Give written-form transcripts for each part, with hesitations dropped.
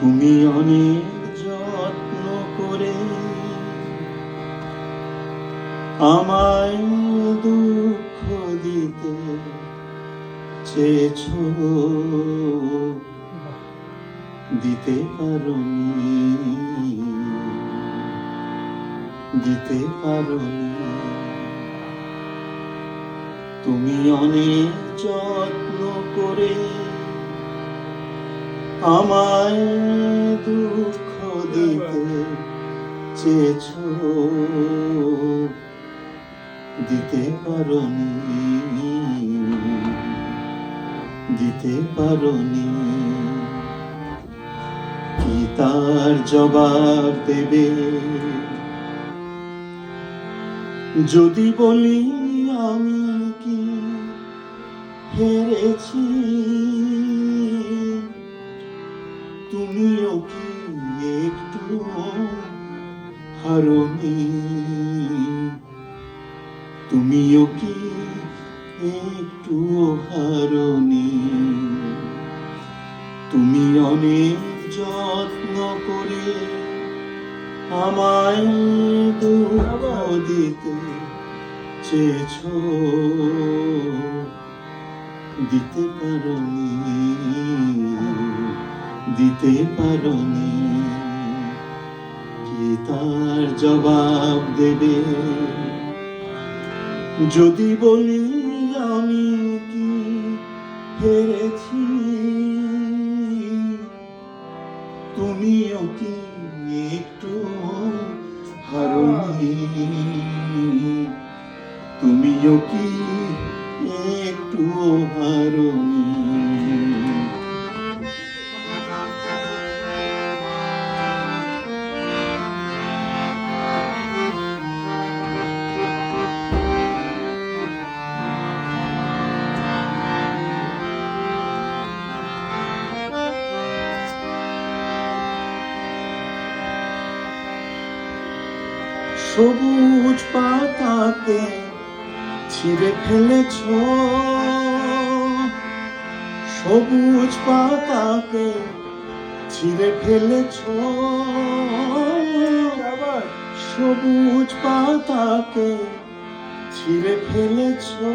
তুমি অনেক যত্ন করে আমায় দুঃখ দিতে চেয়েছো, দিতে পারোনি, দিতে পারোনি। তুমি অনেক যত্ন করে আমায় দুঃখ দিতে চেয়েছো, দিতে পারোনি, দিতে পারোনি। কি তার জবাব দেবে যদি বলি আমি কি হেরেছি? তুমিও কি একটু হারোনি? তুমিও কি একটু হারোনি? তুমি অনেক যত্ন করে আমায় দুঃখ দিতে চেয়েছো, দিতে পারোনি, দিতে পারোনি। কি তার জবাব দেবে যদি বলি আমি কি হেরেছি? তুমিও কি একটু হারোনি? তুমিও কি একটু হারোনি? সবুজ পাতাকে ছিঁড়ে ফেলেছো, সবুজ পাতাকে ছিঁড়ে ফেলেছো, সবুজ পাতাকে ছিঁড়ে ফেলেছো।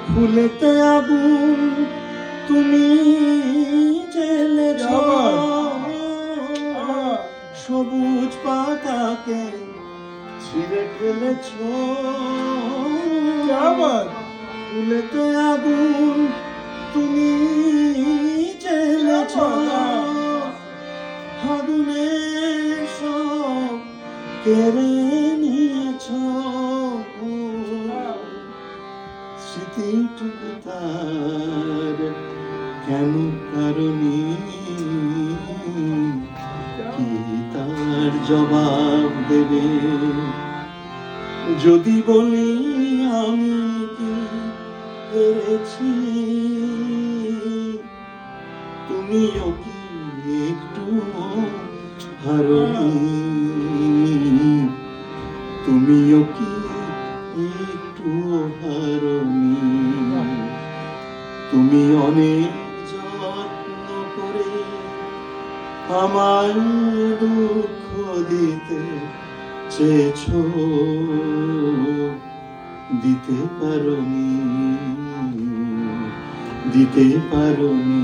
ফুলেতে আগুন তুমি জ্বেলেছো, সবুজ পাতাকে ছিঁড়ে ফেলেছো। ফুলেতে আগুন তুমি জ্বেলেছো, আগুনে সব কেড়ে নিয়েছো। স্মৃতিটুকু তার কেন কারণে? কি তার জবাব দেবে যদি বলি আমি কি হেরেছি? তুমিও কি একটু হারোনি? তুমিও কি একটু হারোনি? তুমি অনেক যত্ন করে আমায় দুঃখ দিতে চেয়েছো, দিতে পারোনি, দিতে পারোনি।